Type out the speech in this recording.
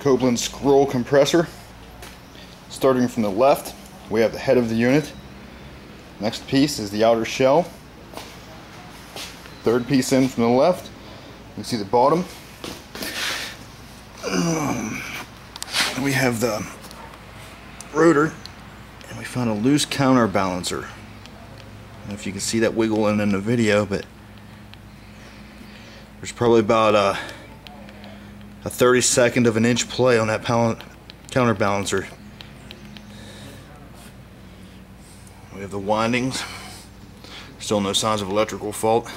Copeland Scroll compressor. Starting from the left, we have the head of the unit. Next piece is the outer shell. Third piece in from the left, you can see the bottom. We have the rotor, and we found a loose counterbalancer. I don't know if you can see that wiggling in the video, but there's probably about a 32nd of an inch play on that counterbalancer. We have the windings. Still no signs of electrical fault.